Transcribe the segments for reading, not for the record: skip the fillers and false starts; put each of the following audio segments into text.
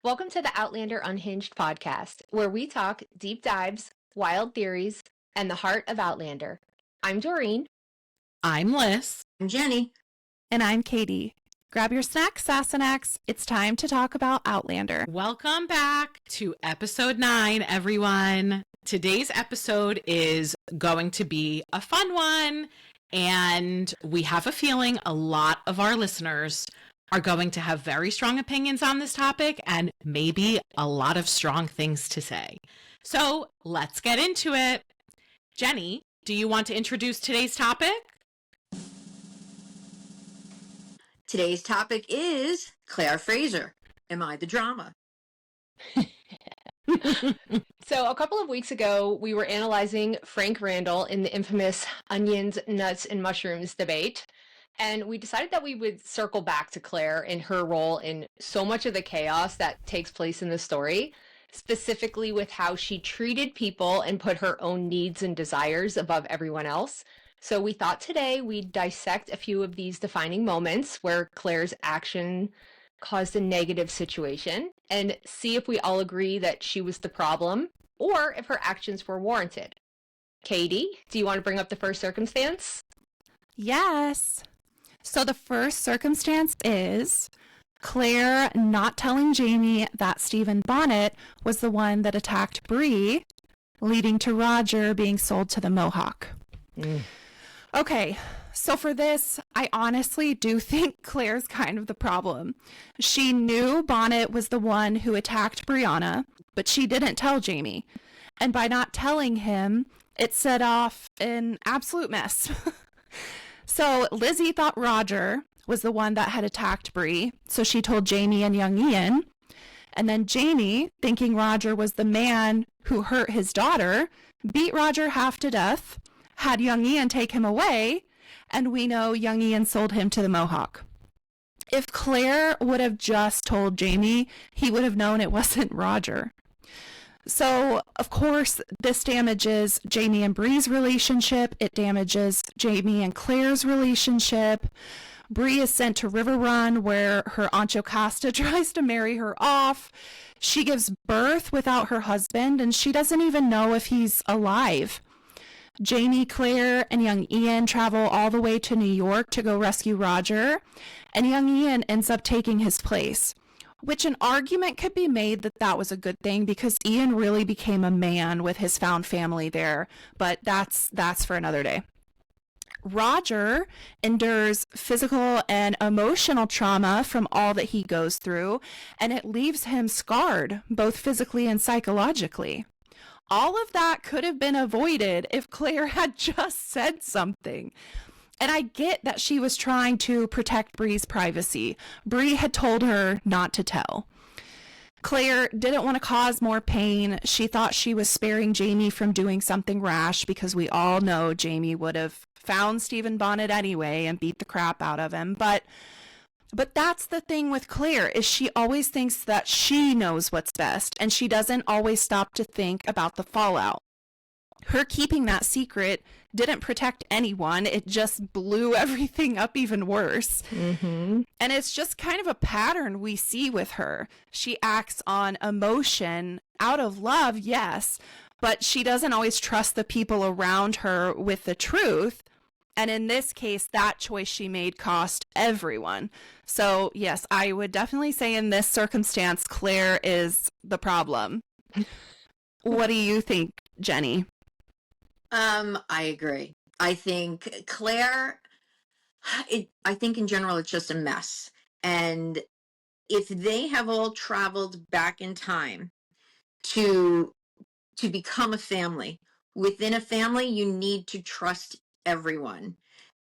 Welcome to the Outlander Unhinged podcast, where we talk deep dives, wild theories, and the heart of Outlander. I'm Doreen. I'm Liz. I'm Jenny. And I'm Katie. Grab your snacks, Sassenachs. It's time to talk about Outlander. Welcome back to episode 9, everyone. Today's episode is going to be a fun one, and we have a feeling a lot of our listeners are going to have very strong opinions on this topic and maybe a lot of strong things to say. So let's get into it. Jenny, do you want to introduce today's topic? Today's topic is Claire Fraser. Am I the drama? So a couple of weeks ago, we were analyzing Frank Randall in the infamous onions, nuts, and mushrooms debate. And we decided that we would circle back to Claire and her role in so much of the chaos that takes place in the story, specifically with how she treated people and put her own needs and desires above everyone else. So we thought today we'd dissect a few of these defining moments where Claire's action caused a negative situation and see if we all agree that she was the problem or if her actions were warranted. Katie, do you want to bring up the first circumstance? Yes. So the first circumstance is Claire not telling Jamie that Stephen Bonnet was the one that attacked Bree, leading to Roger being sold to the Mohawk. Okay, so for this, I honestly do think Claire's kind of the problem. She knew Bonnet was the one who attacked Brianna, but she didn't tell Jamie. And by not telling him, it set off an absolute mess. So Lizzie thought Roger was the one that had attacked Bree, so she told Jamie and young Ian. And then Jamie, thinking Roger was the man who hurt his daughter, beat Roger half to death, had young Ian take him away, and we know young Ian sold him to the Mohawk. If Claire would have just told Jamie, he would have known it wasn't Roger. So, of course, this damages Jamie and Bree's relationship. It damages Jamie and Claire's relationship. Bree is sent to River Run, where her Aunt Jocasta tries to marry her off. She gives birth without her husband, and she doesn't even know if he's alive. Jamie, Claire, and young Ian travel all the way to New York to go rescue Roger, and young Ian ends up taking his place. Which an argument could be made that that was a good thing because Ian really became a man with his found family there, but that's for another day. Roger endures physical and emotional trauma from all that he goes through, and it leaves him scarred, both physically and psychologically. All of that could have been avoided if Claire had just said something. And I get that she was trying to protect Bree's privacy. Bree had told her not to tell. Claire didn't want to cause more pain. She thought she was sparing Jamie from doing something rash because we all know Jamie would have found Stephen Bonnet anyway and beat the crap out of him. But that's the thing with Claire, is she always thinks that she knows what's best, and she doesn't always stop to think about the fallout. Her keeping that secret didn't protect anyone. It just blew everything up even worse. And it's just kind of a pattern we see with her. She acts on emotion out of love, yes, but she doesn't always trust the people around her with the truth. And in this case, that choice she made cost everyone. So yes, I would definitely say in this circumstance, Claire is the problem. What do you think, Jenny? I agree. I think Claire, I think in general, it's just a mess. And if they have all traveled back in time to become a family, within a family, you need to trust everyone.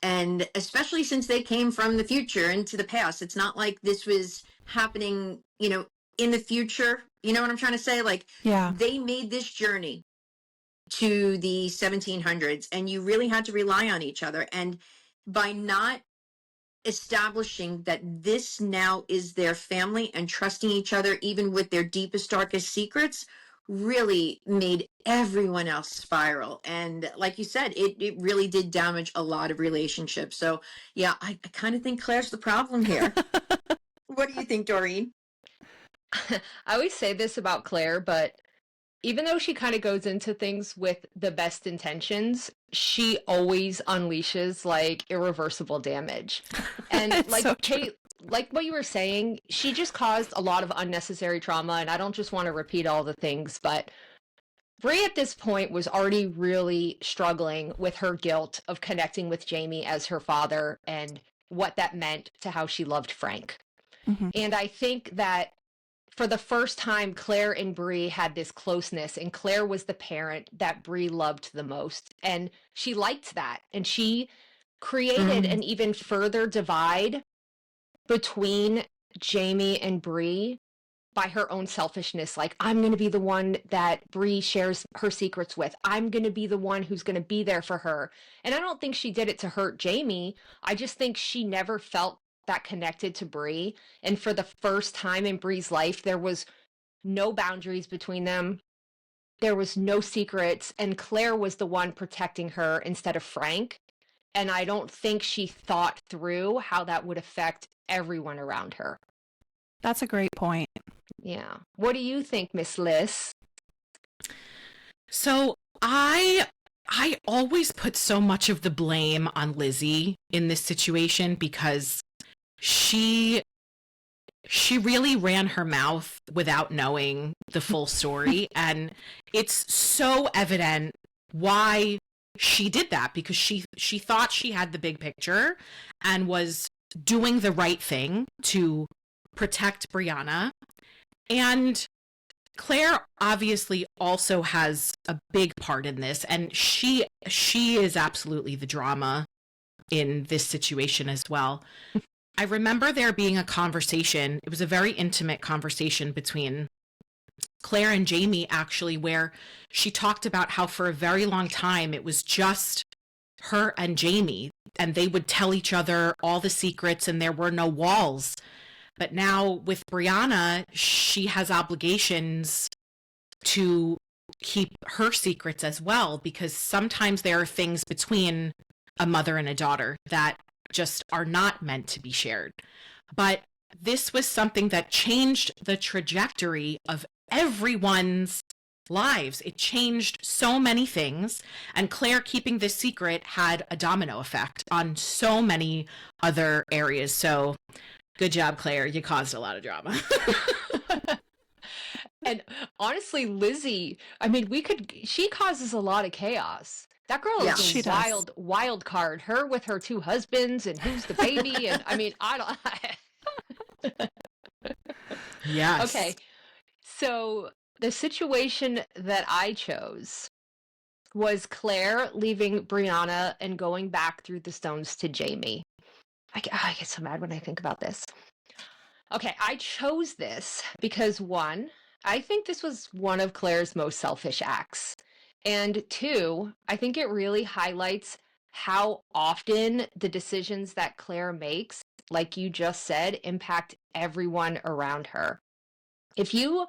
And especially since they came from the future into the past, it's not like this was happening, in the future. You know what I'm trying to say? Like, Yeah. They made this journey to the 1700s, and you really had to rely on each other. And by not establishing that this now is their family and trusting each other, even with their deepest, darkest secrets, really made everyone else spiral. And like you said, it really did damage a lot of relationships. So yeah, I kind of think Claire's the problem here. What do you think, Doreen? I always say this about Claire, but even though she kind of goes into things with the best intentions, she always unleashes like irreversible damage. And It's like so true. Kate, like what you were saying, she just caused a lot of unnecessary trauma. And I don't just want to repeat all the things, but Brie at this point was already really struggling with her guilt of connecting with Jamie as her father and what that meant to how she loved Frank. Mhm. And I think that for the first time, Claire and Brie had this closeness, and Claire was the parent that Brie loved the most. And she liked that. And she created Mm. an even further divide between Jamie and Brie by her own selfishness. Like, I'm going to be the one that Brie shares her secrets with. I'm going to be the one who's going to be there for her. And I don't think she did it to hurt Jamie. I just think she never felt that connected to Brie. And for the first time in Brie's life, there was no boundaries between them. There was no secrets. And Claire was the one protecting her instead of Frank. And I don't think she thought through how that would affect everyone around her. That's a great point. Yeah. What do you think, Miss Liz? So I always put so much of the blame on Lizzie in this situation because she really ran her mouth without knowing the full story. And it's so evident why she did that, because she thought she had the big picture and was doing the right thing to protect Brianna. And Claire obviously also has a big part in this, and she is absolutely the drama in this situation as well. I remember there being a conversation, it was a very intimate conversation between Claire and Jamie, actually, where she talked about how for a very long time it was just her and Jamie, and they would tell each other all the secrets and there were no walls. But now with Brianna, she has obligations to keep her secrets as well, because sometimes there are things between a mother and a daughter that just are not meant to be shared. But this was something that changed the trajectory of everyone's lives. It changed so many things, and Claire keeping this secret had a domino effect on so many other areas. So good job, Claire. You caused a lot of drama. And honestly, Lizzie, I mean, she causes a lot of chaos. That girl Yeah. is She a does. wild card. Her with her two husbands and who's the baby. And I mean, I don't. Yes. Okay. So the situation that I chose was Claire leaving Brianna and going back through the stones to Jamie. I get so mad when I think about this. Okay, I chose this because one, I think this was one of Claire's most selfish acts. And two, I think it really highlights how often the decisions that Claire makes, like you just said, impact everyone around her. If you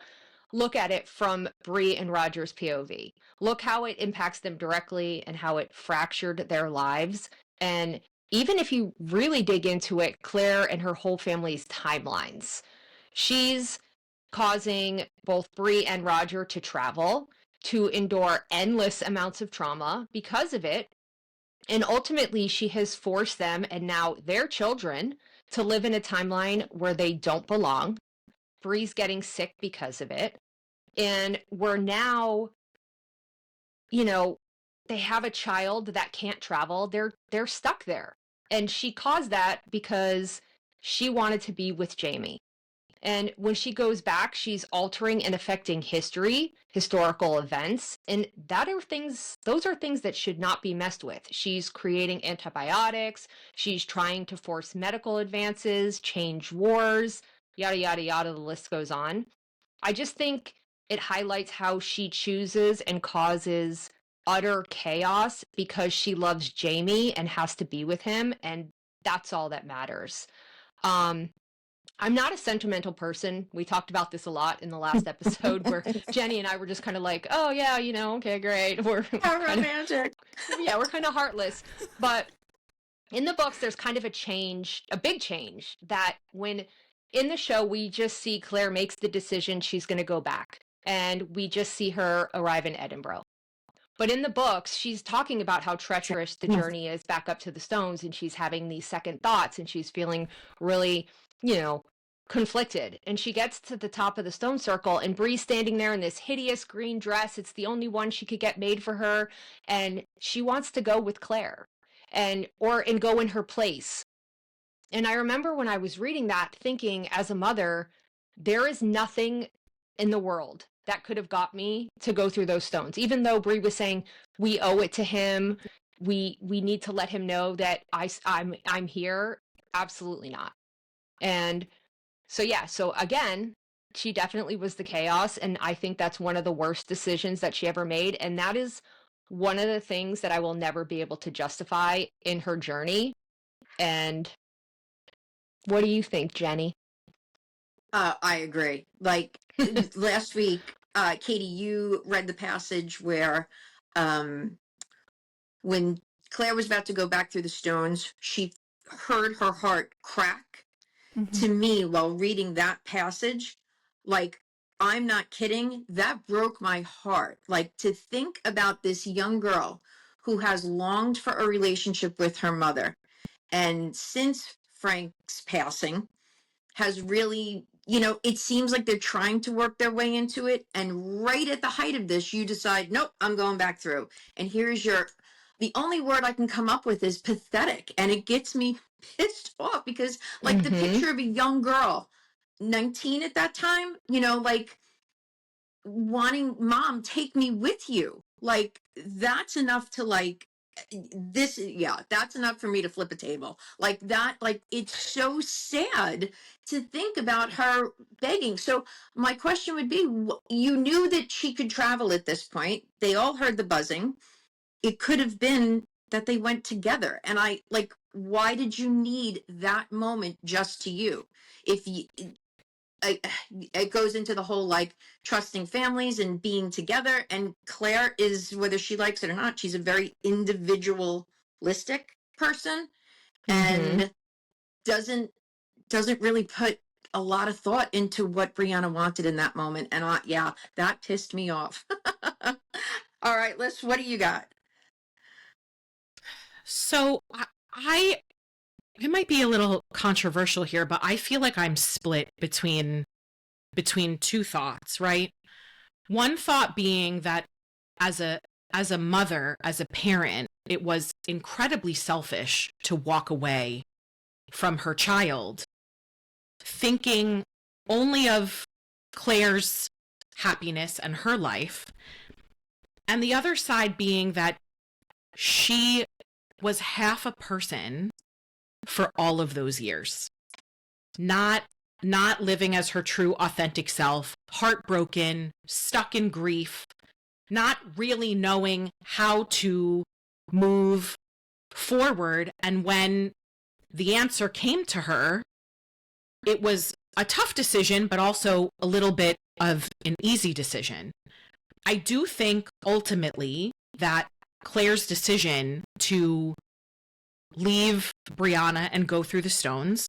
look at it from Bree and Roger's POV, look how it impacts them directly and how it fractured their lives. And even if you really dig into it, Claire and her whole family's timelines, she's causing both Bree and Roger to travel, to endure endless amounts of trauma because of it. And ultimately, she has forced them and now their children to live in a timeline where they don't belong. Bree's getting sick because of it. And we're now, they have a child that can't travel. They're stuck there. And she caused that because she wanted to be with Jamie. And when she goes back, she's altering and affecting history, historical events, and those are things that should not be messed with. She's creating antibiotics, she's trying to force medical advances, change wars, yada, yada, yada, the list goes on. I just think it highlights how she chooses and causes utter chaos because she loves Jamie and has to be with him, and that's all that matters. I'm not a sentimental person. We talked about this a lot in the last episode where Jenny and I were just kind of like, oh yeah, okay, great. How romantic. We're kind of heartless. But in the books, there's kind of a big change that when in the show, we just see Claire makes the decision she's going to go back, and we just see her arrive in Edinburgh. But in the books, she's talking about how treacherous the journey is back up to the Stones, and she's having these second thoughts, and she's feeling really, conflicted. And she gets to the top of the stone circle, and Bree's standing there in this hideous green dress. It's the only one she could get made for her, and she wants to go with Claire and go in her place. And I remember when I was reading that, thinking as a mother, there is nothing in the world that could have got me to go through those stones. Even though Bree was saying, we owe it to him, we need to let him know that I'm here. Absolutely not. And so again, she definitely was the chaos. And I think that's one of the worst decisions that she ever made. And that is one of the things that I will never be able to justify in her journey. And what do you think, Jenny? I agree. Like last week, Katie, you read the passage where when Claire was about to go back through the stones, she heard her heart crack. Mm-hmm. To me, while reading that passage, like, I'm not kidding, that broke my heart. Like, to think about this young girl who has longed for a relationship with her mother, and since Frank's passing, has really, it seems like they're trying to work their way into it. And right at the height of this, you decide, nope, I'm going back through. And here's the only word I can come up with is pathetic. And it gets me pissed off because, like, the picture of a young girl, 19 at that time, like, wanting, Mom, take me with you. Like, that's enough to, like, that's enough for me to flip a table. Like that, like, it's so sad to think about her begging. So my question would be, you knew that she could travel at this point. They all heard the buzzing. It could have been that they went together. And why did you need that moment just to you? It goes into the whole, like, trusting families and being together. And Claire is, whether she likes it or not, she's a very individualistic person and doesn't really put a lot of thought into what Brianna wanted in that moment. And that pissed me off. All right, Liz, what do you got? So it might be a little controversial here, but I feel like I'm split between two thoughts, right? One thought being that as a mother, as a parent, it was incredibly selfish to walk away from her child, thinking only of Claire's happiness and her life. And the other side being that she was half a person for all of those years, not living as her true authentic self, heartbroken, stuck in grief, not really knowing how to move forward. And when the answer came to her, it was a tough decision, but also a little bit of an easy decision. I do think ultimately that Claire's decision to leave Brianna and go through the stones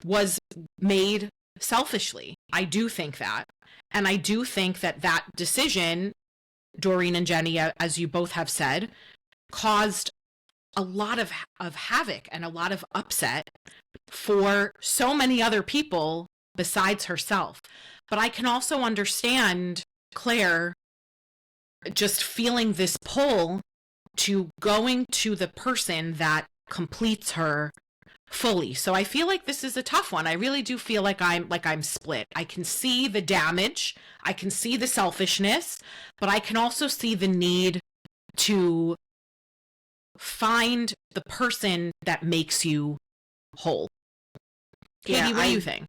was made selfishly. I do think that. And I do think that decision, Doreen and Jenny, as you both have said, caused a lot of havoc and a lot of upset for so many other people besides herself. But I can also understand Claire just feeling this pull to going to the person that completes her fully. So I feel like this is a tough one. I really do feel like I'm split. I can see the damage, I can see the selfishness, but I can also see the need to find the person that makes you whole. Katie, what do you think?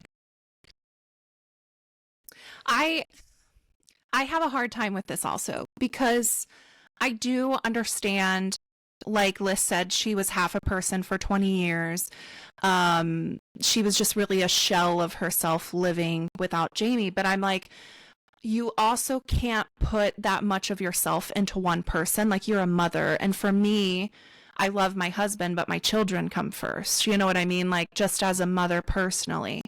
I have a hard time with this also because I do understand, like Liz said, she was half a person for 20 years. She was just really a shell of herself living without Jamie. But I'm like, you also can't put that much of yourself into one person. Like, you're a mother. And for me, I love my husband, but my children come first. You know what I mean? Like, just as a mother personally,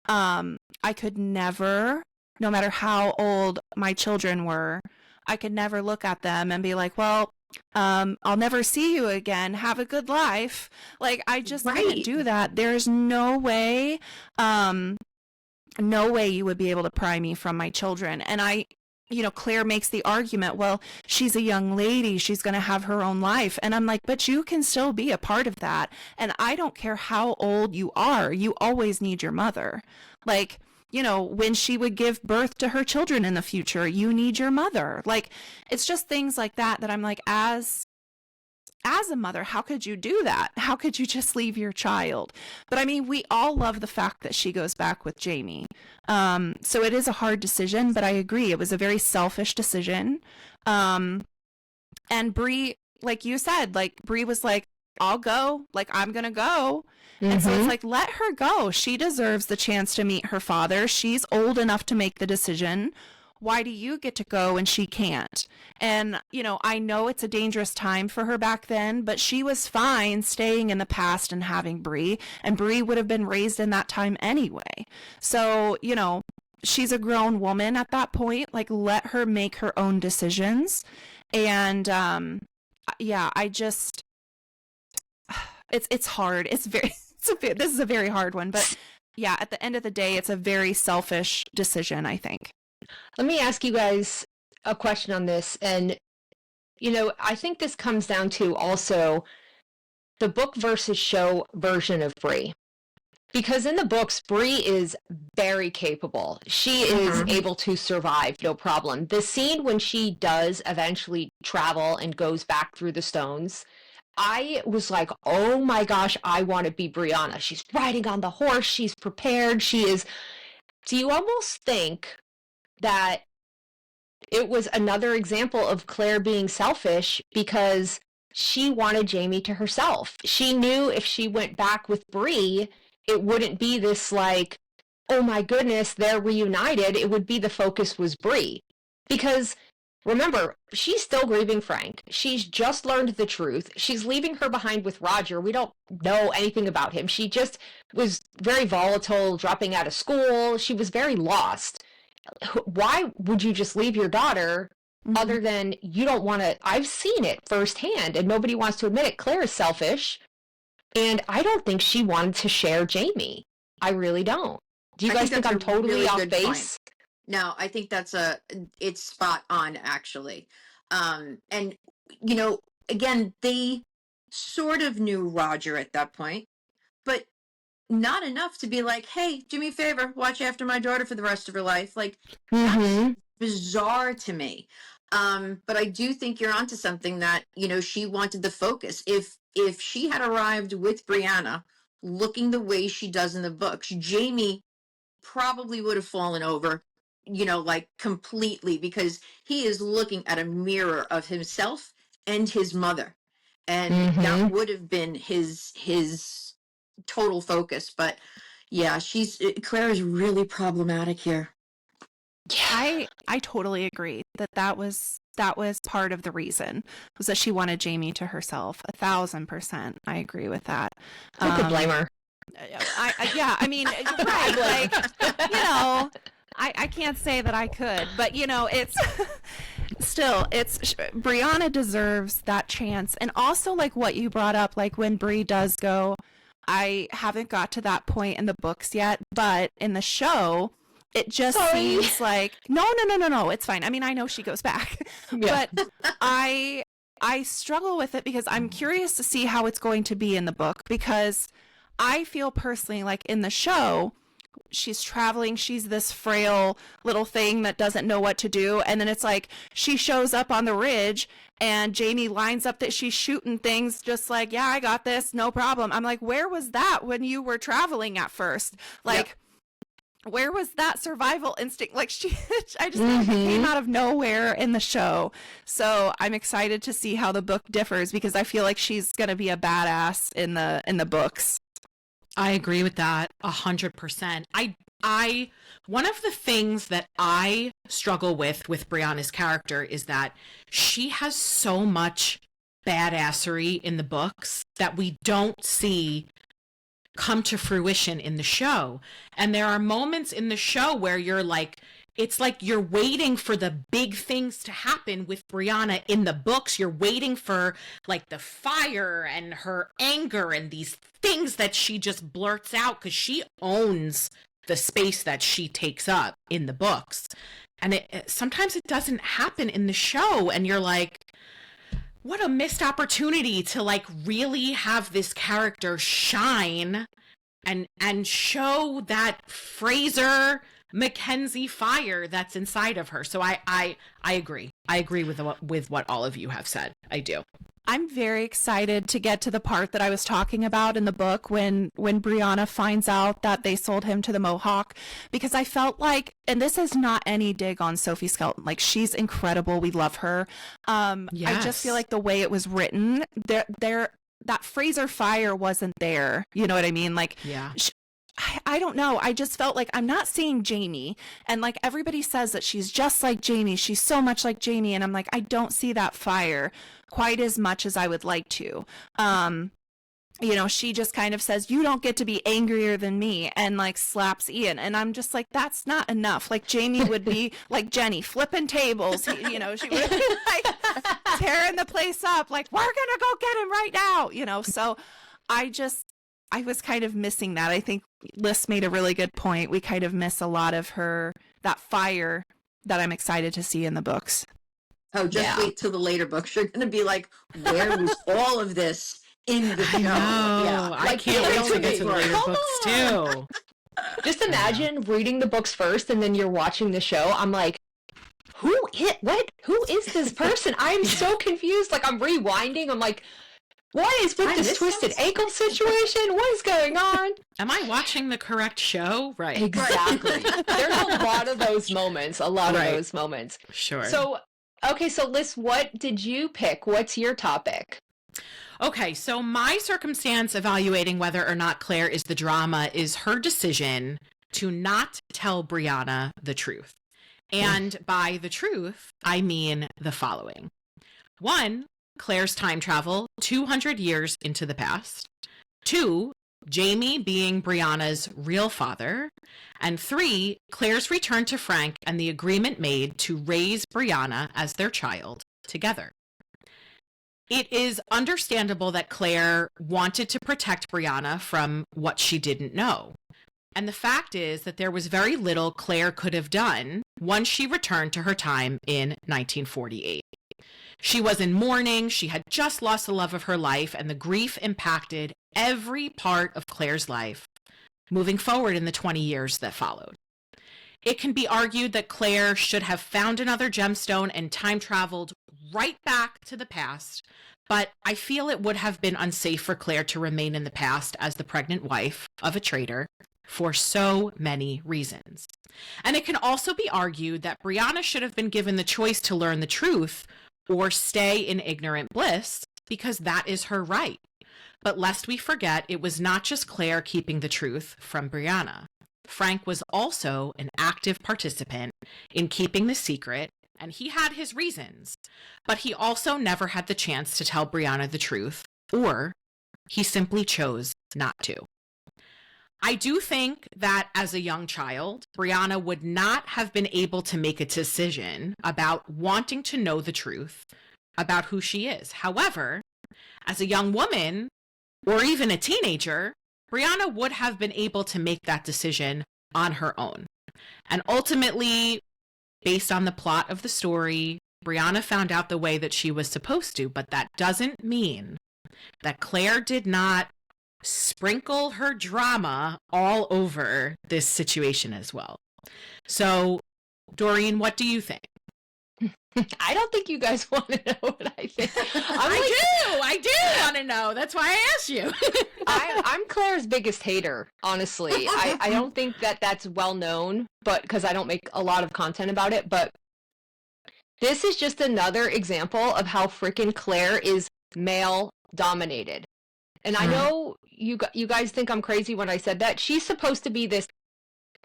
I could never, no matter how old my children were, I could never look at them and be like, well, I'll never see you again. Have a good life. Like, I just couldn't do that. There's no way, no way you would be able to pry me from my children. And Claire makes the argument, well, she's a young lady. She's going to have her own life. And I'm like, but you can still be a part of that. And I don't care how old you are. You always need your mother. Like, when she would give birth to her children in the future, you need your mother. Like, it's just things like that I'm like, as a mother, how could you do that? How could you just leave your child? But I mean, we all love the fact that she goes back with Jamie. So it is a hard decision, but I agree. It was a very selfish decision. And Bree, like you said, like Bree was like, I'll go, like, I'm going to go. And so it's like, let her go. She deserves the chance to meet her father. She's old enough to make the decision. Why do you get to go and she can't? And, I know it's a dangerous time for her back then, but she was fine staying in the past and having Bree, and Bree would have been raised in that time anyway. So, she's a grown woman at that point. Like, let her make her own decisions. And, I just, it's hard. This is a very hard one, but yeah, at the end of the day, it's a very selfish decision, I think. Let me ask you guys a question on this. And, I think this comes down to also the book versus show version of Bree. Because in the books, Bree is very capable. She is able to survive, no problem. The scene when she does eventually travel and goes back through the stones, I was like, oh my gosh, I want to be Brianna. She's riding on the horse. She's prepared. She is. Do you almost think that it was another example of Claire being selfish because she wanted Jamie to herself? She knew if she went back with Bree, it wouldn't be this like, oh my goodness, they're reunited. It would be the focus was Bree. Because remember, she's still grieving Frank. She's just learned the truth. She's leaving her behind with Roger. We don't know anything about him. She just was very volatile, dropping out of school. She was very lost. Why would you just leave your daughter other than you don't want to? I've seen it firsthand and nobody wants to admit it. Claire is selfish. And I don't think she wanted to share Jamie. I really don't. Do you guys think I'm totally really off base? No, I think it's spot on, actually. And, again, they sort of knew Roger at that point, but not enough to be like, hey, do me a favor, watch after my daughter for the rest of her life. Like, that's bizarre to me. But I do think you're onto something that, she wanted the focus. If she had arrived with Brianna looking the way she does in the books, Jamie probably would have fallen over, like completely, because he is looking at a mirror of himself and his mother. And that would have been his total focus. But yeah, Claire is really problematic here. Yeah. I totally agree that was part of the reason, was that she wanted Jamie to herself. 1,000%. I agree with that. I could blame her. I mean, right, like, I can't say that I could, but it's still, Brianna deserves that chance. And also, like what you brought up, like when Bree does go, I haven't got to that point in the books yet, but in the show, it just seems like, no, it's fine. I mean, I know she goes back, but I struggle with it because I'm curious to see how it's going to be in the book, because I feel personally like in the show, she's traveling, she's this frail little thing that doesn't know what to do, and then it's like she shows up on the ridge and Jamie lines up that she's shooting things just like, yeah, I got this, no problem. I'm like, where was that when you were traveling at first? Like, where was that survival instinct? Like, I just think it came out of nowhere in the show. So I'm excited to see how the book differs, because I feel like she's going to be a badass in the books. I agree with that 100%. I one of the things that I struggle with Brianna's character is that she has so much badassery in the books that we don't see come to fruition in the show. And there are moments in the show where you're like, it's like you're waiting for the big things to happen with Brianna in the books. You're waiting for like the fire and her anger and these things that she just blurts out because she owns the space that she takes up in the books. And sometimes it doesn't happen in the show. And you're like, what a missed opportunity to like really have this character shine and show that Fraser Mackenzie fire that's inside of her. So I agree. I agree with what all of you have said. I do. I'm very excited to get to the part that I was talking about in the book when Brianna finds out that they sold him to the Mohawk, because I felt like, and this is not any dig on Sophie Skelton, like she's incredible. We love her. I just feel like the way it was written, that Fraser fire wasn't there. You know what I mean? Like, yeah. I don't know. I just felt like I'm not seeing Jamie. And like everybody says that she's just like Jamie. She's so much like Jamie. And I'm like, I don't see that fire quite as much as I would like to. You know, she just kind of says, you don't get to be angrier than me, and like slaps Ian. And I'm just like, that's not enough. Like Jamie would be like Jenny, flipping tables. You know, she would be like tearing the place up. Like, we're going to go get him right now. You know, so I was kind of missing that. I think Liz made a really good point. We kind of miss a lot of that fire that I'm excited to see in the books. Oh, just wait till the later books. You're going to be like, where was all of this in the show? Yeah, I can't wait to get to the later books too. Just imagine reading the books first and then you're watching the show. I'm like, who is this person? I'm so confused. Like, I'm rewinding. I'm like, what is with this twisted ankle situation? What is going on? Am I watching the correct show? Right. Exactly. There's a lot of those moments. Sure. So, okay, so Liz, what did you pick? What's your topic? Okay, so my circumstance evaluating whether or not Claire is the drama is her decision to not tell Brianna the truth. And by the truth, I mean the following. 1, Claire's time travel 200 years into the past. 2, Jamie being Brianna's real father. And 3, Claire's return to Frank and the agreement made to raise Brianna as their child together. It is understandable that Claire wanted to protect Brianna from what she didn't know. And the fact is that there was very little Claire could have done once she returned to her time in 1948. She was in mourning, she had just lost the love of her life, and the grief impacted every part of Claire's life moving forward in the 20 years that followed. It can be argued that Claire should have found another gemstone and time traveled right back to the past, but I feel it would have been unsafe for Claire to remain in the past as the pregnant wife of a traitor for so many reasons. And it can also be argued that Brianna should have been given the choice to learn the truth or stay in ignorant bliss, because that is her right. But lest we forget, it was not just Claire keeping the truth from Brianna. Frank was also an active participant in keeping the secret, and he had his reasons, but he also never had the chance to tell Brianna the truth, or he simply chose not to. I do think that as a young child, Brianna would not have been able to make a decision about wanting to know the truth about who she is. However, as a young woman, or even a teenager, Brianna would have been able to make that decision on her own. And ultimately, based on the plot of the story, Brianna found out the way that she was supposed to, but that doesn't mean that Claire did not sprinkle her drama all over this situation as well. So, Doreen, what do you think? I don't think you guys want to know what I think. I do want to know. That's why I asked you. I'm Claire's biggest hater, honestly. I don't think that that's well known, but because I don't make a lot of content about it, but this is just another example of how freaking Claire is male dominated. And I know you guys think I'm crazy when I said that. She's supposed to be this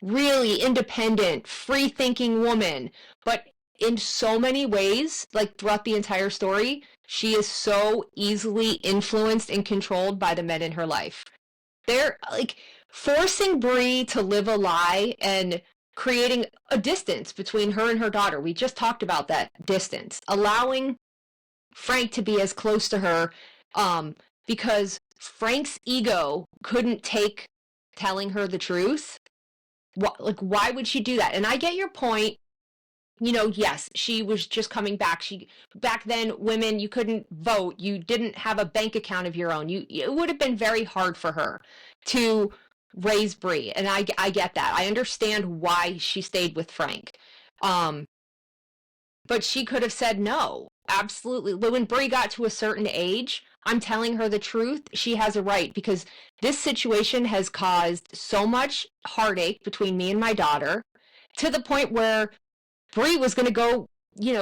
really independent, free-thinking woman, but in so many ways, like throughout the entire story, She is so easily influenced and controlled by the men in her life. They're like forcing Bree to live a lie and creating a distance between her and her daughter. We just talked about that distance, allowing Frank to be as close to her because Frank's ego couldn't take telling her the truth. Why would she do that? And I get your point. You know, yes, she was just coming back. Back then, women, you couldn't vote. You didn't have a bank account of your own. It would have been very hard for her to raise Bree. And I get that. I understand why she stayed with Frank. But she could have said no. Absolutely. When Bree got to a certain age, I'm telling her the truth. She has a right, because this situation has caused so much heartache between me and my daughter, to the point where Bree was going to go,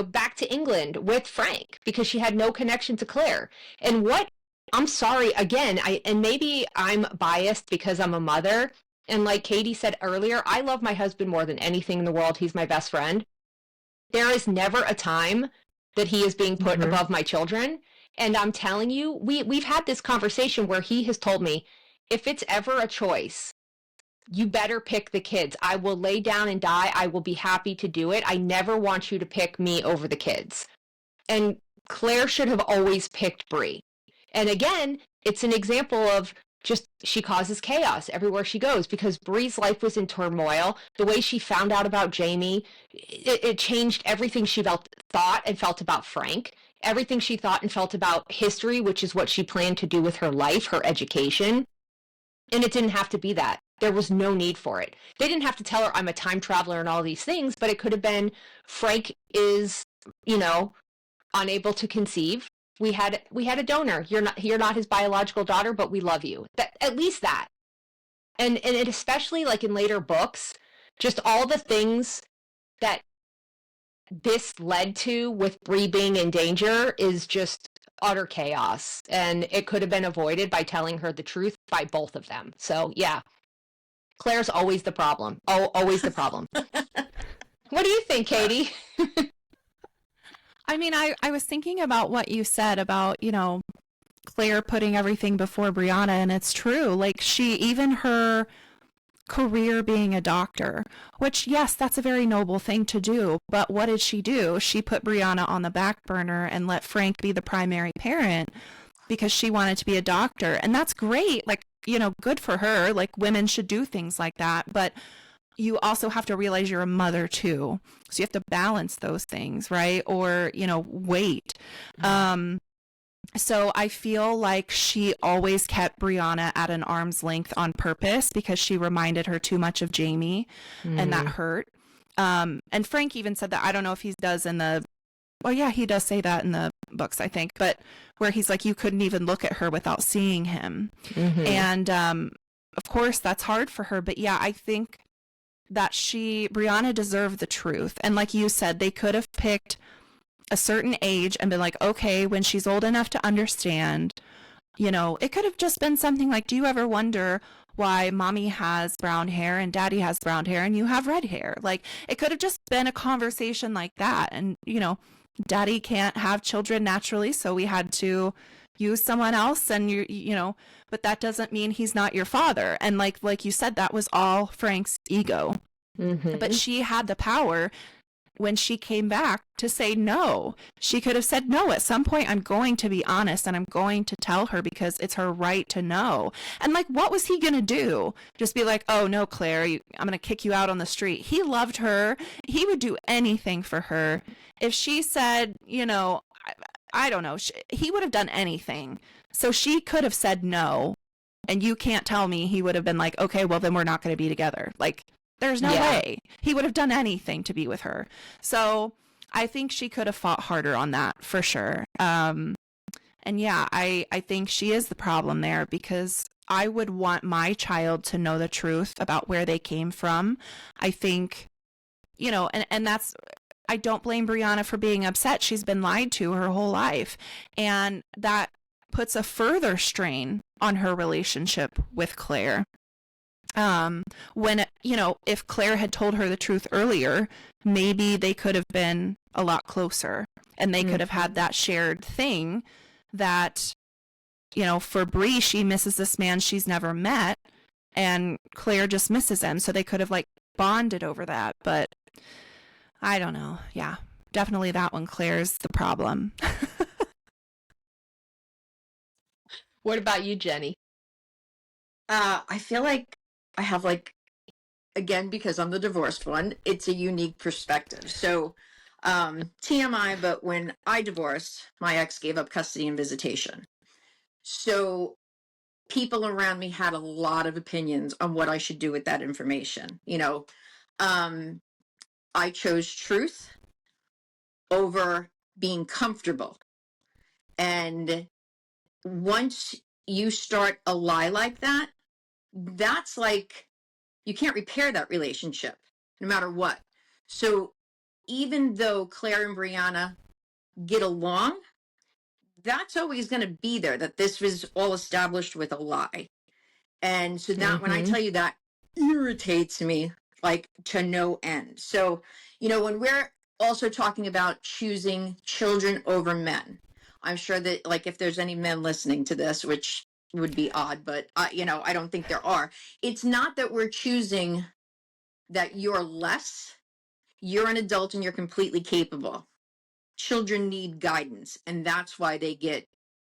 back to England with Frank because she had no connection to Claire. And I'm sorry, again, and maybe I'm biased because I'm a mother. And like Katie said earlier, I love my husband more than anything in the world. He's my best friend. There is never a time that he is being put above my children. And I'm telling you, we've had this conversation where he has told me, if it's ever a choice, you better pick the kids. I will lay down and die. I will be happy to do it. I never want you to pick me over the kids. And Claire should have always picked Bree. And again, it's an example of just she causes chaos everywhere she goes, because Bree's life was in turmoil. The way she found out about Jamie, it changed everything she thought and felt about Frank, everything she thought and felt about history, which is what she planned to do with her life, her education. And it didn't have to be that. There was no need for it. They didn't have to tell her I'm a time traveler and all these things, but it could have been Frank is, unable to conceive. We had a donor. You're not his biological daughter, but we love you. At least that. And it especially like in later books, just all the things that this led to with Bree being in danger is just utter chaos. And it could have been avoided by telling her the truth by both of them. So yeah. Claire's always the problem. Oh, always the problem. What do you think, Katie? I mean, I was thinking about what you said about, Claire putting everything before Brianna, and it's true. Like, even her career being a doctor, which, yes, that's a very noble thing to do, but what did she do? She put Brianna on the back burner and let Frank be the primary parent because she wanted to be a doctor. And that's great. Like, good for her. Like, women should do things like that. But you also have to realize you're a mother too. So you have to balance those things, right? Or, wait. So I feel like she always kept Brianna at an arm's length on purpose because she reminded her too much of Jamie, and that hurt. And Frank even said that. I don't know if he does in the, well, yeah, he does say that in the books, I think, but where he's like, you couldn't even look at her without seeing him. And of course that's hard for her, but yeah, I think that Brianna deserved the truth. And like you said, they could have picked a certain age and been like, okay, when she's old enough to understand, it could have just been something like, do you ever wonder why mommy has brown hair and daddy has brown hair and you have red hair? Like, it could have just been a conversation like that. And, daddy can't have children naturally, so we had to use someone else, and but that doesn't mean he's not your father. And like you said, that was all Frank's ego. But she had the power when she came back to say no. She could have said no. At some point, I'm going to be honest and I'm going to tell her because it's her right to know. And what was he going to do? Just be like, oh no, Claire, I'm going to kick you out on the street. He loved her. He would do anything for her. If she said, I don't know, he would have done anything. So she could have said no. And you can't tell me he would have been like, okay, well then we're not going to be together. Like, there's no way. He would have done anything to be with her. So I think she could have fought harder on that for sure. And yeah, I think she is the problem there, because I would want my child to know the truth about where they came from. I think, and that's, I don't blame Brianna for being upset. She's been lied to her whole life. And that puts a further strain on her relationship with Claire. When, if Claire had told her the truth earlier, maybe they could have been a lot closer. and they could have had that shared thing that, you know, for Bree, she misses this man she's never met, and Claire just misses him. So they could have like bonded over that. But I don't know. Yeah, definitely that one. Claire's the problem. What about you, Jenny? I feel like I have like, again, because I'm the divorced one, it's a unique perspective. So, TMI, but when I divorced, my ex gave up custody and visitation. So people around me had a lot of opinions on what I should do with that information. You know, I chose truth over being comfortable. And once you start a lie like that, that's like, you can't repair that relationship no matter what. So even though Claire and Brianna get along, that's always going to be there, that this was all established with a lie. And so that when I tell you that irritates me like to no end. So, you know, when we're also talking about choosing children over men, I'm sure that like if there's any men listening to this, which would be odd, but you know, I don't think there are. It's not that we're choosing that you're less. You're an adult and you're completely capable. Children need guidance, and that's why they get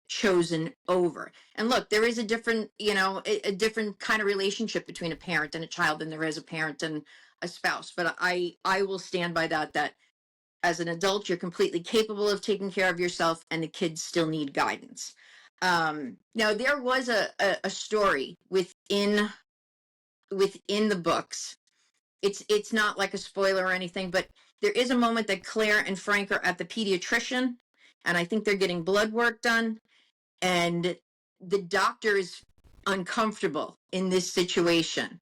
chosen over. And look, there is a different, you know, a different kind of relationship between a parent and a child than there is a parent and a spouse. But I will stand by that, that as an adult, you're completely capable of taking care of yourself, and the kids still need guidance. Now, there was a story within the books. It's not like a spoiler or anything, but there is a moment that Claire and Frank are at the pediatrician, and I think they're getting blood work done, and the doctor is uncomfortable in this situation,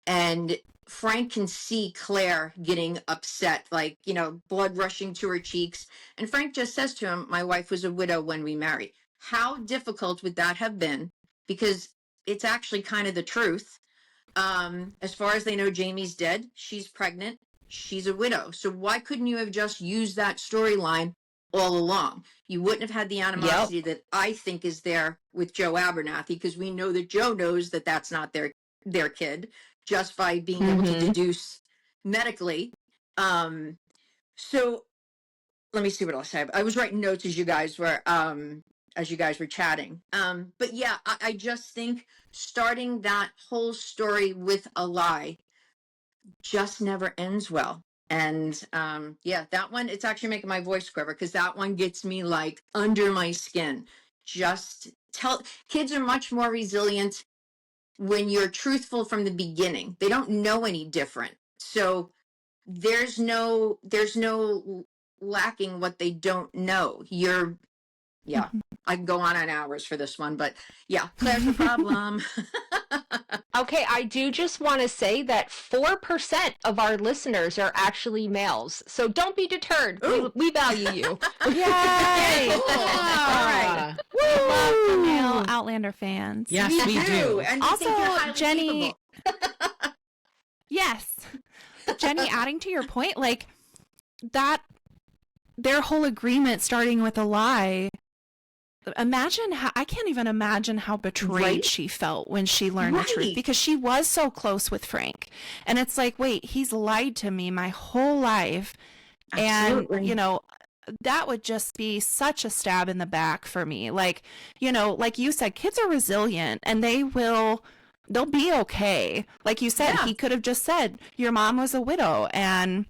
and Frank can see Claire getting upset, like, you know, blood rushing to her cheeks, and Frank just says to him, "My wife was a widow when we married." How difficult would that have been? Because it's actually kind of the truth. As far as they know, Jamie's dead. She's pregnant. She's a widow. So why couldn't you have just used that storyline all along? You wouldn't have had the animosity that I think is there with Joe Abernathy, because we know that Joe knows that that's not their kid just by being able to deduce medically. So let me see what else I have. I was writing notes as you guys were chatting. But yeah, I just think starting that whole story with a lie just never ends well. And yeah, that one, it's actually making my voice quiver, because that one gets me like under my skin. Kids are much more resilient when you're truthful from the beginning. They don't know any different. So there's no lacking what they don't know. Yeah, I can go on hours for this one, but yeah, Claire's the problem. Okay, I do just want to say that 4% of our listeners are actually males. So don't be deterred. We value you. Yay! All right. We love the male Outlander fans. Yes, we do. And Also, think you're highly Jenny, capable. yes. Jenny, adding to your point, like that, their whole agreement starting with a lie. Imagine how, I can't even imagine how betrayed she felt when she learned the truth, because she was so close with Frank. And it's like, wait, he's lied to me my whole life. Absolutely. And, you know, that would just be such a stab in the back for me. Like, you know, like you said, kids are resilient and they'll be okay. Like you said, he could have just said, your mom was a widow and,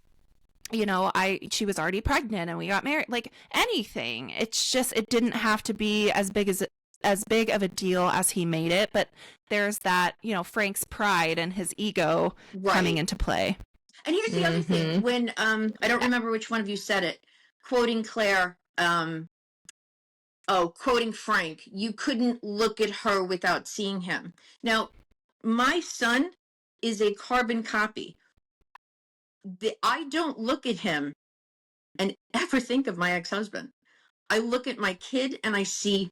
you know, she was already pregnant and we got married, like anything. It's just, it didn't have to be as big of a deal as he made it. But there's that, you know, Frank's pride and his ego coming into play. And here's the other thing, when, I don't remember which one of you said it, quoting Claire, quoting Frank, you couldn't look at her without seeing him. Now, my son is a carbon copy. I don't look at him and ever think of my ex-husband. I look at my kid and I see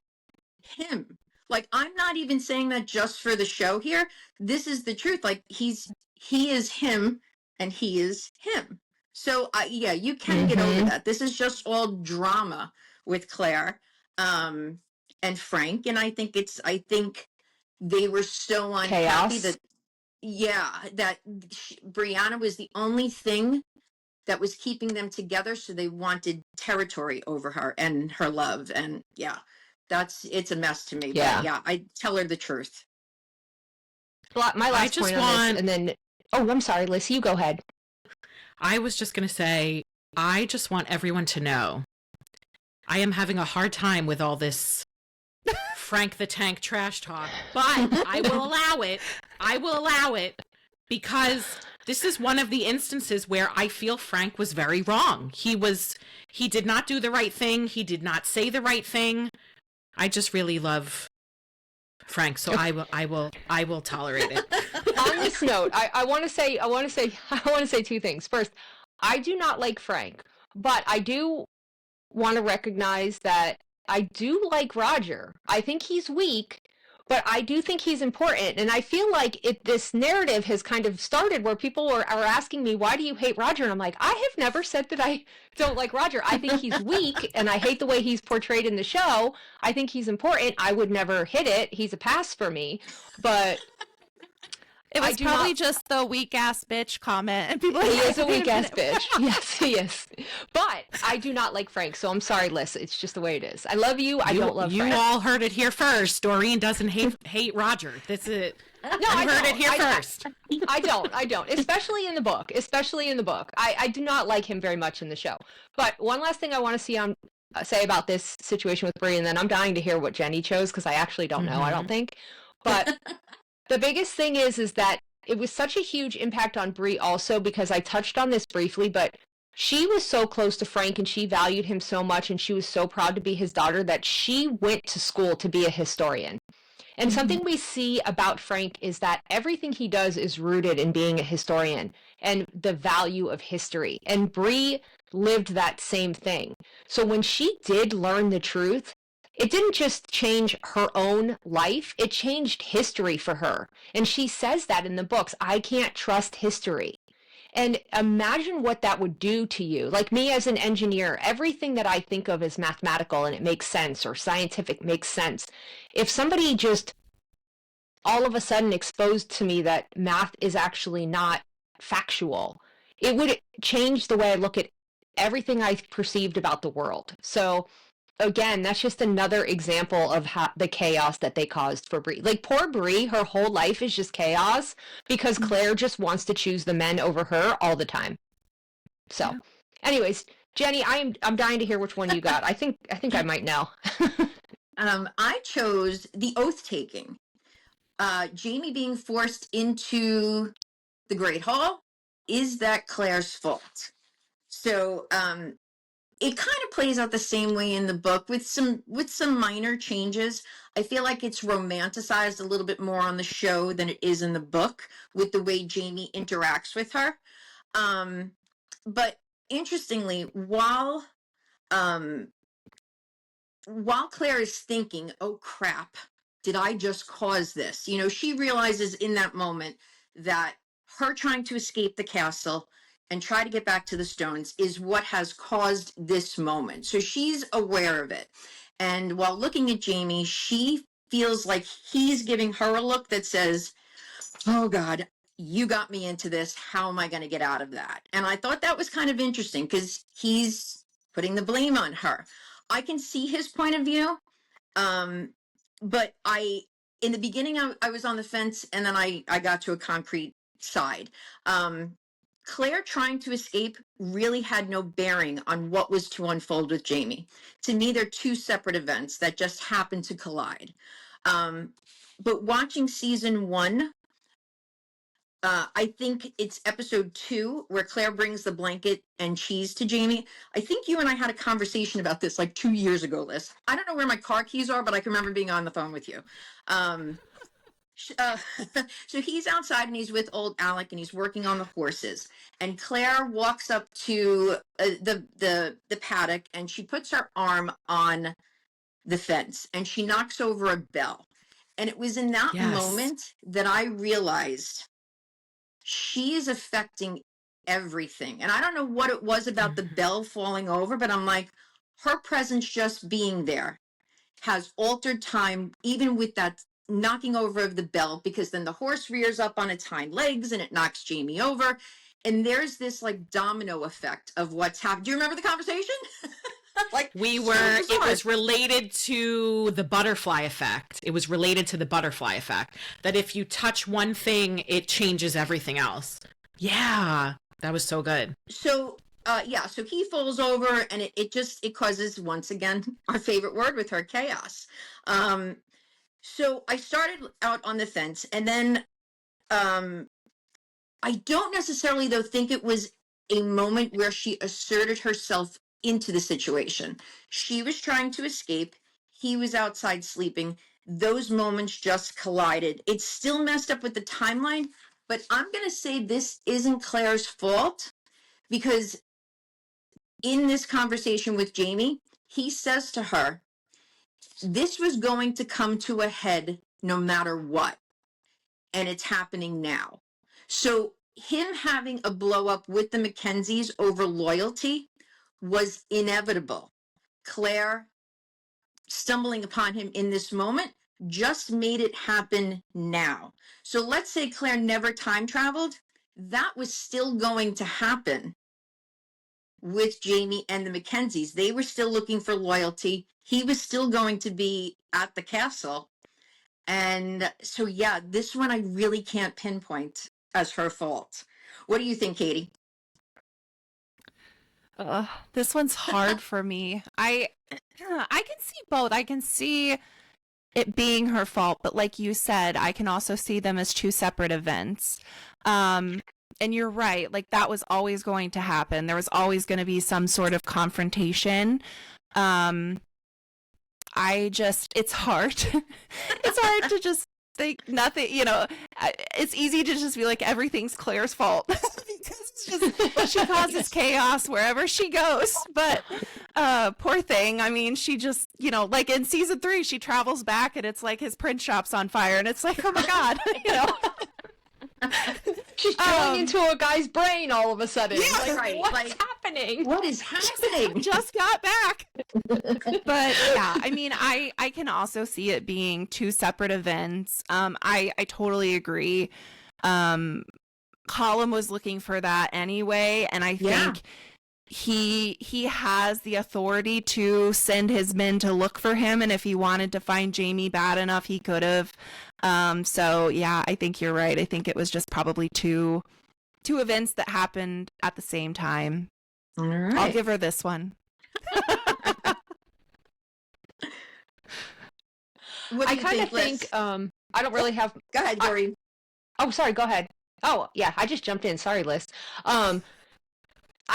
him. Like, I'm not even saying that just for the show here. This is the truth. Like, he is him and he is him. So yeah, you can get over that. This is just all drama with Claire and Frank, and I think they were so unhappy Chaos. that Brianna was the only thing that was keeping them together, so they wanted territory over her and her love. And yeah, it's a mess to me. Yeah. But yeah, I tell her the truth. My last point on this, and then I'm sorry, Liz, you go ahead. I was just going to say, I just want everyone to know I am having a hard time with all this Frank the Tank trash talk, but I will allow it. I will allow it because this is one of the instances where I feel Frank was very wrong. He did not do the right thing. He did not say the right thing. I just really love Frank, so I will tolerate it. On this note, I want to say two things. First, I do not like Frank, but I do want to recognize that I do like Roger. I think he's weak, but I do think he's important. And I feel like this narrative has kind of started where people are asking me, why do you hate Roger? And I'm like, I have never said that I don't like Roger. I think he's weak, and I hate the way he's portrayed in the show. I think he's important. I would never hit it. He's a pass for me. But it was probably just the weak ass bitch comment, and people. He is a weak ass bitch. Yes, he is. But I do not like Frank, so I'm sorry, Liz. It's just the way it is. I love you. I don't love Frank. You all heard it here first. Doreen doesn't hate Roger. That's it. No, I heard it here first. I don't. Especially in the book. I do not like him very much in the show. But one last thing I want to say about this situation with Brie, and then I'm dying to hear what Jenny chose because I actually don't know. I don't think. But the biggest thing is that it was such a huge impact on Brie also because I touched on this briefly, but she was so close to Frank and she valued him so much and she was so proud to be his daughter that she went to school to be a historian. And something we see about Frank is that everything he does is rooted in being a historian and the value of history. And Brie lived that same thing. So when she did learn the truth, it didn't just change her own life, it changed history for her. And she says that in the books, I can't trust history. And imagine what that would do to you. Like me as an engineer, everything that I think of as mathematical and it makes sense or scientific makes sense. If somebody just all of a sudden exposed to me that math is actually not factual, it would change the way I look at everything I perceived about the world. So again, that's just another example of the chaos that they caused for Brie. Like poor Brie, her whole life is just chaos because Claire just wants to choose the men over her all the time. So, anyways, Jenny, I'm dying to hear which one you got. I think I might know. I chose the oath taking. Jamie being forced into the Great Hall. Is that Claire's fault? So, it kind of plays out the same way in the book with some minor changes. I feel like it's romanticized a little bit more on the show than it is in the book with the way Jamie interacts with her. But interestingly, while Claire is thinking, oh crap, did I just cause this? You know, she realizes in that moment that her trying to escape the castle and try to get back to the stones is what has caused this moment. So she's aware of it. And while looking at Jamie, she feels like he's giving her a look that says, oh God, you got me into this. How am I going to get out of that? And I thought that was kind of interesting because he's putting the blame on her. I can see his point of view. But in the beginning, I was on the fence and then I got to a concrete side. Claire trying to escape really had no bearing on what was to unfold with Jamie. To me, they're two separate events that just happened to collide. But watching season 1, I think it's episode 2 where Claire brings the blanket and cheese to Jamie. I think you and I had a conversation about this like 2 years ago, Liz. I don't know where my car keys are, but I can remember being on the phone with you. So he's outside and he's with old Alec and he's working on the horses. And Claire walks up to the paddock and she puts her arm on the fence and she knocks over a bell. And it was in that moment that I realized she is affecting everything. And I don't know what it was about the bell falling over, but I'm like, her presence just being there has altered time, even with that knocking over of the bell, because then the horse rears up on its hind legs and it knocks Jamie over. And there's this like domino effect of what's happened. Do you remember the conversation? Like it was related to the butterfly effect. It was related to the butterfly effect, that if you touch one thing, it changes everything else. Yeah, that was so good. So so he falls over, and it causes, once again, our favorite word with her, chaos. So I started out on the fence, and then I don't necessarily, though, think it was a moment where she asserted herself into the situation. She was trying to escape. He was outside sleeping. Those moments just collided. It's still messed up with the timeline, but I'm going to say this isn't Claire's fault, because in this conversation with Jamie, he says to her, this was going to come to a head no matter what, and it's happening now. So him having a blow up with the Mackenzies over loyalty was inevitable. Claire stumbling upon him in this moment just made it happen now. So let's say Claire never time traveled, that was still going to happen with Jamie and the Mackenzies. They were still looking for loyalty. He was still going to be at the castle. And so, yeah, this one I really can't pinpoint as her fault. What do you think, Katie? This one's hard for me. I can see both. I can see it being her fault, but like you said, I can also see them as two separate events. And you're right, like that was always going to happen. There was always going to be some sort of confrontation. It's hard. It's hard to just think nothing, it's easy to just be like, everything's Claire's fault. Because she causes chaos wherever she goes. But poor thing. I mean, she just, like in season 3, she travels back and it's like his print shop's on fire. And it's like, oh my God, She's going into a guy's brain all of a sudden. Yeah, like, right. What's happening? What is happening? Just got back. But yeah, I mean, I can also see it being two separate events. I totally agree. Colin was looking for that anyway, and I think he has the authority to send his men to look for him, and if he wanted to find Jamie bad enough, he could have. So yeah, I think you're right. I think it was just probably two events that happened at the same time. All right. I'll give her this one. What do I you kind of Liz? think I don't really have. Go ahead, Doreen. Oh, sorry. Go ahead. Oh, yeah. I just jumped in. Sorry, Liz. I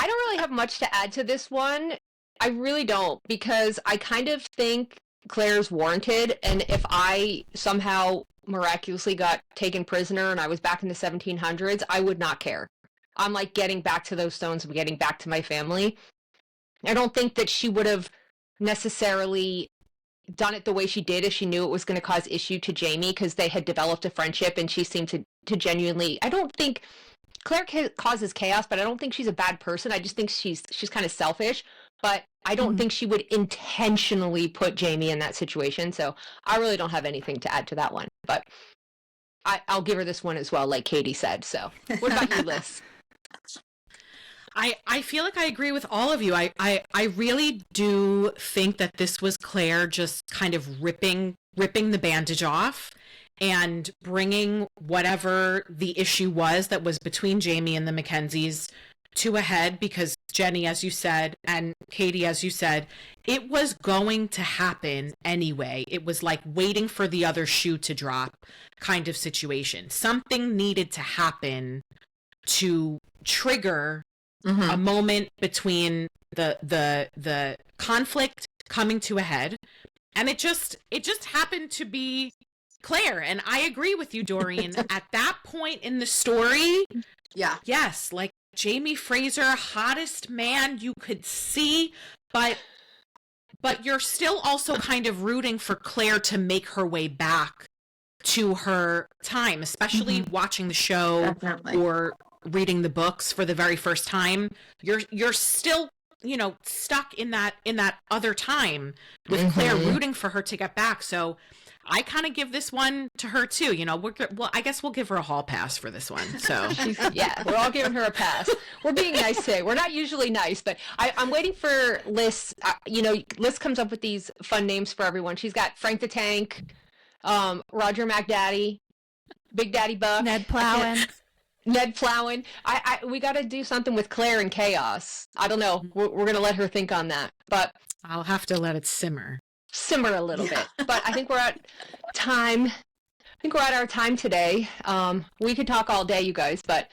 don't really have much to add to this one. I really don't, because I kind of think Claire's warranted, and if I somehow miraculously got taken prisoner and I was back in the 1700s, I would not care. I'm like getting back to those stones and getting back to my family. I don't think that she would have necessarily done it the way she did if she knew it was going to cause issue to Jamie, because they had developed a friendship and she seemed to genuinely, I don't think Claire causes chaos, but I don't think she's a bad person. I just think she's kind of selfish, but I don't think she would intentionally put Jamie in that situation. So I really don't have anything to add to that one, but I'll give her this one as well, like Katie said. So what about you, Liz? I feel like I agree with all of you. I really do think that this was Claire just kind of ripping the bandage off and bringing whatever the issue was that was between Jamie and the Mackenzies to a head, because Jenny, as you said, and Katie, as you said, it was going to happen anyway. It was like waiting for the other shoe to drop kind of situation. Something needed to happen to trigger a moment between the conflict coming to a head, and it just happened to be Claire. And I agree with you, Doreen. At that point in the story, yes, like Jamie Fraser, hottest man you could see, but you're still also kind of rooting for Claire to make her way back to her time, especially watching the show. Definitely. Or reading the books for the very first time, you're still, you know, stuck in that other time with Claire rooting for her to get back. So I kind of give this one to her too. You know, well, I guess we'll give her a hall pass for this one. So yeah, we're all giving her a pass. We're being nice today. We're not usually nice, but I'm waiting for Liz. You know, Liz comes up with these fun names for everyone. She's got Frank the Tank, Roger McDaddy, Big Daddy Buck, Ned Plowin. Ned Plowin. We got to do something with Claire and Chaos. I don't know. We're going to let her think on that, but I'll have to let it simmer a little bit. But I think we're at time. I think we're at our time today. We could talk all day, you guys, but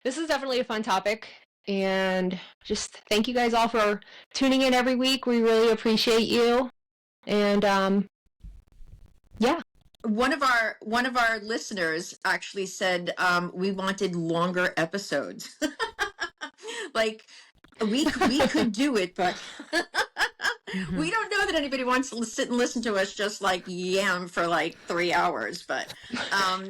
this is definitely a fun topic. And just thank you guys all for tuning in every week. We really appreciate you. And yeah. One of our listeners actually said we wanted longer episodes. Like we could do it, but we don't know that anybody wants to sit and listen to us just like yam for like 3 hours. But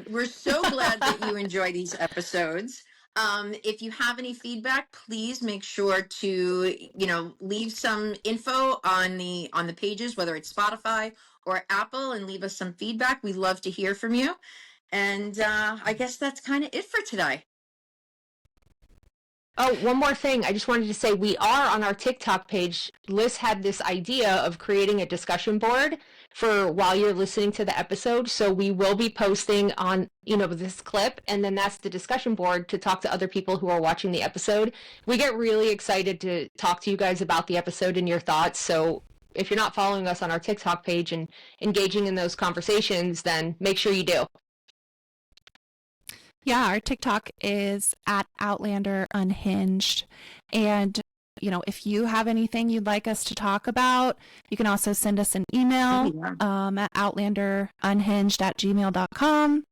we're so glad that you enjoy these episodes. If you have any feedback, please make sure to, you know, leave some info on the pages, whether it's Spotify or Apple, and leave us some feedback. We love to hear from you. And I guess that's kind of it for today. Oh, one more thing. I just wanted to say we are on our TikTok page. Liz had this idea of creating a discussion board for while you're listening to the episode. So we will be posting on, you know, this clip, and then that's the discussion board to talk to other people who are watching the episode. We get really excited to talk to you guys about the episode and your thoughts. So if you're not following us on our TikTok page and engaging in those conversations, then make sure you do. Yeah, our TikTok is at Outlander Unhinged. And, you know, if you have anything you'd like us to talk about, you can also send us an email at outlanderunhinged@gmail.com.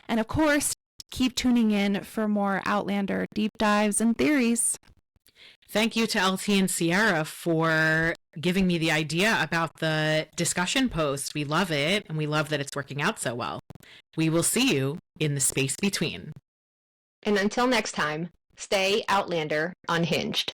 And of course, keep tuning in for more Outlander deep dives and theories. Thank you to LT and Sierra for giving me the idea about the discussion post. We love it, and we love that it's working out so well. We will see you in the space between. And until next time, stay Outlander unhinged.